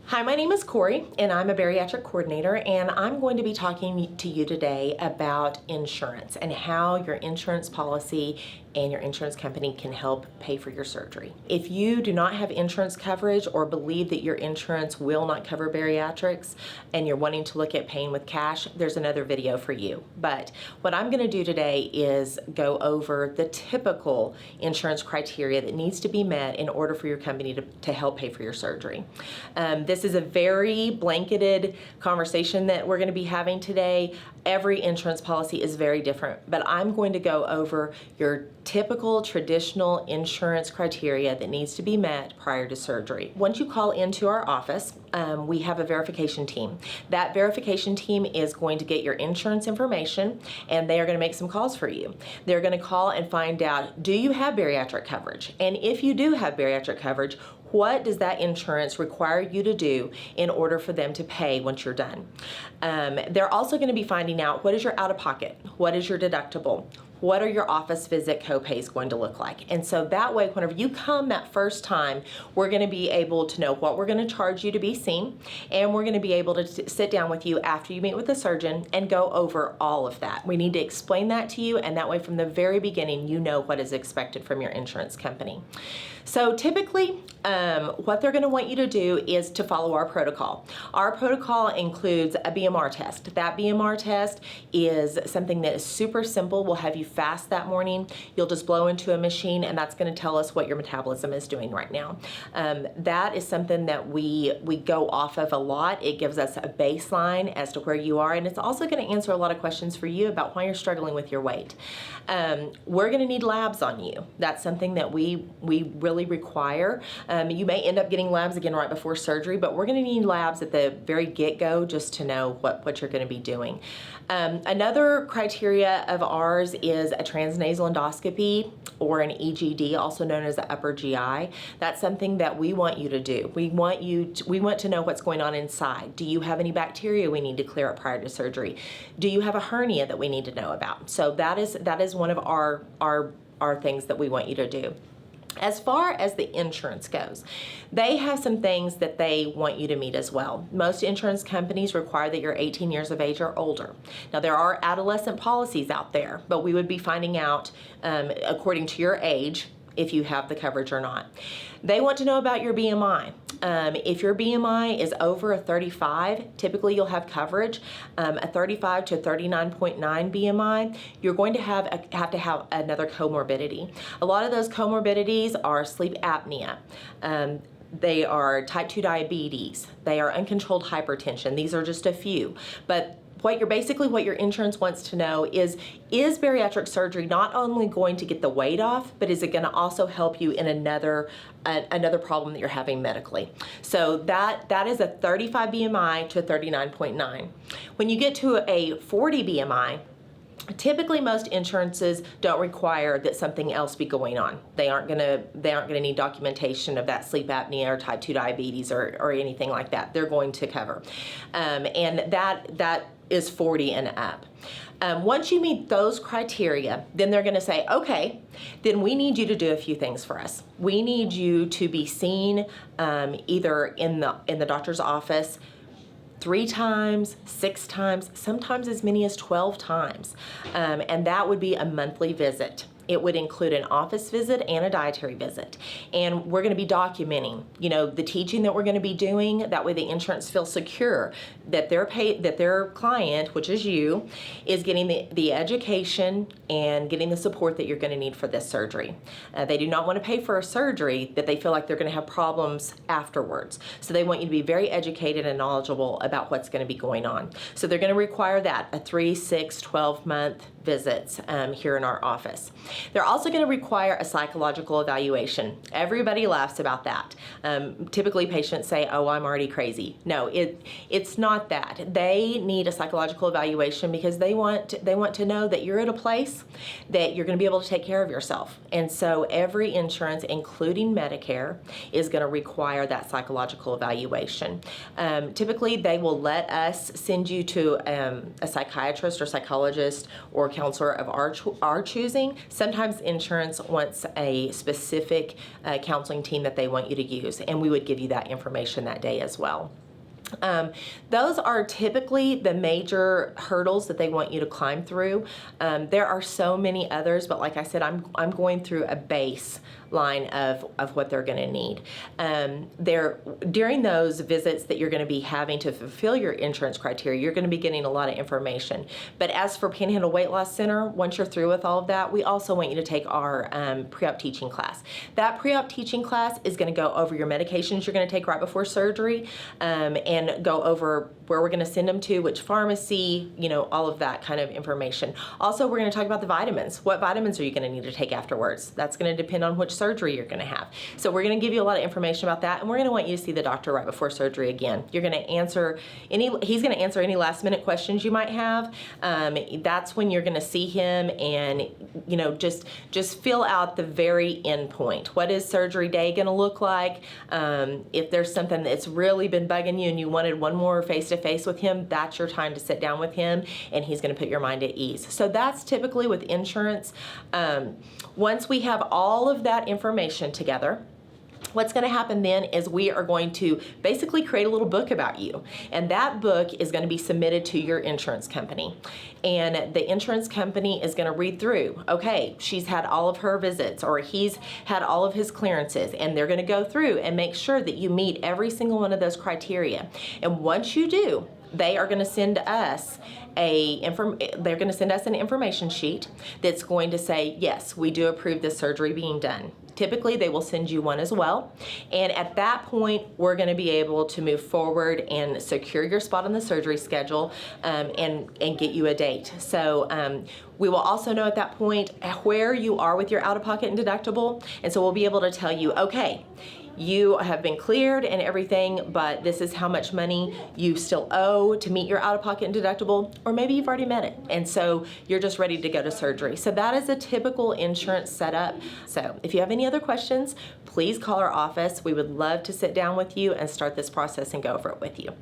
Hi, my name is Corey, and I'm a bariatric coordinator, and I'm going to be talking to you today about insurance and how your insurance policy and your insurance company can help pay for your surgery. If you do not have insurance coverage or believe that your insurance will not cover bariatrics and you're wanting to look at paying with cash, there's another video for you. But what I'm going to do today is go over the typical insurance criteria that needs to be met in order for your company to help pay for your surgery. This is a very blanketed conversation that we're going to be having today. Every insurance policy is very different, but I'm going to go over your typical traditional insurance criteria that needs to be met prior to surgery. Once you call into our office, we have a verification team. That verification team is going to get your insurance information, and they are going to make some calls for you. They're going to call and find out, do you have bariatric coverage? And if you do have bariatric coverage, what does that insurance require you to do in order for them to pay once you're done? They're also going to be finding out, what is your out-of-pocket? What is your deductible? What are your office visit copays going to look like? And so that way, whenever you come that first time, we're going to be able to know what we're going to charge you to be seen, and we're going to be able to sit down with you after you meet with the surgeon and go over all of that. We need to explain that to you, and that way from the very beginning, you know what is expected from your insurance company. So typically, what they're going to want you to do is to follow our protocol. Our protocol includes a BMR test. That BMR test is something that is super simple. We'll have you fast that morning. You'll just blow into a machine, and that's going to tell us what your metabolism is doing right now. That is something that we go off of a lot. It gives us a baseline as to where you are, and it's also going to answer a lot of questions for you about why you're struggling with your weight. We're going to need labs on you. That's something that we really require. You may end up getting labs again right before surgery, but we're going to need labs at the very get-go just to know what you're going to be doing. Another criteria of ours is a transnasal endoscopy or an EGD, also known as the upper GI. That's something that we want you to do. We want to know what's going on inside. Do you have any bacteria we need to clear up prior to surgery? Do you have a hernia that we need to know about? So that is one of our things that we want you to do. As far as the insurance goes, they have some things that they want you to meet as well. Most insurance companies require that you're 18 years of age or older. Now, there are adolescent policies out there, but we would be finding out, according to your age, if you have the coverage or not. They want to know about your BMI. If your BMI is over a 35, typically you'll have coverage. A 35 to 39.9 BMI, you're going to have to have another comorbidity. A lot of those comorbidities are sleep apnea. They are type 2 diabetes. They are uncontrolled hypertension. These are just a few. But what your insurance wants to know is bariatric surgery not only going to get the weight off, but is it going to also help you in another problem that you're having medically? So that is a 35 BMI to a 39.9. When you get to a 40 BMI, typically most insurances don't require that something else be going on. They aren't gonna need documentation of that sleep apnea or type 2 diabetes or anything like that. They're going to cover. And that is 40 and up. Once you meet those criteria, then they're gonna say, okay, then we need you to do a few things for us. We need you to be seen either in the doctor's office 3 times, 6 times, sometimes as many as 12 times. And that would be a monthly visit. It would include an office visit and a dietary visit. And we're going to be documenting, the teaching that we're going to be doing. That way the insurance feels secure that their client, which is you, is getting the education and getting the support that you're going to need for this surgery. They do not want to pay for a surgery that they feel like they're going to have problems afterwards. So they want you to be very educated and knowledgeable about what's going to be going on. So they're going to require that, a 3, 6, 12-month visits here in our office. They're also going to require a psychological evaluation. Everybody laughs about that. Typically patients say, oh, I'm already crazy. No, it's not that. They need a psychological evaluation because they want to know that you're at a place that you're going to be able to take care of yourself. And so every insurance, including Medicare, is going to require that psychological evaluation. Typically, they will let us send you to a psychiatrist or psychologist or counselor of our choosing. Some sometimes insurance wants a specific counseling team that they want you to use, and we would give you that information that day as well. Those are typically the major hurdles that they want you to climb through. There are so many others, but like I said, I'm going through a baseline of what they're going to need. During those visits that you're going to be having to fulfill your insurance criteria, you're going to be getting a lot of information. But as for Panhandle Weight Loss Center, once you're through with all of that, we also want you to take our pre-op teaching class. That pre-op teaching class is going to go over your medications you're going to take right before surgery, and go over where we're going to send them to, which pharmacy, all of that kind of information. Also, we're going to talk about the vitamins. What vitamins are you going to need to take afterwards? That's going to depend on which surgery you're going to have. So we're going to give you a lot of information about that, and we're going to want you to see the doctor right before surgery again. You're going to answer he's going to answer any last minute questions you might have. That's when you're going to see him and, just fill out the very end point. What is surgery day going to look like? If there's something that's really been bugging you and you wanted one more face-to-face with him, that's your time to sit down with him, and he's going to put your mind at ease. So that's typically with insurance. Once we have all of that information together, what's going to happen then is we are going to basically create a little book about you, and that book is going to be submitted to your insurance company, and the insurance company is going to read through, okay, she's had all of her visits or he's had all of his clearances, and they're going to go through and make sure that you meet every single one of those criteria. And once you do, they are going to send us they're going to send us an information sheet that's going to say, yes, we do approve this surgery being done. Typically, they will send you one as well. And at that point, we're going to be able to move forward and secure your spot on the surgery schedule, and get you a date. So we will also know at that point where you are with your out-of-pocket and deductible. And so we'll be able to tell you, okay, you have been cleared and everything, but this is how much money you still owe to meet your out-of-pocket and deductible, or maybe you've already met it, and so you're just ready to go to surgery. So that is a typical insurance setup. So if you have any other questions, please call our office. We would love to sit down with you and start this process and go over it with you.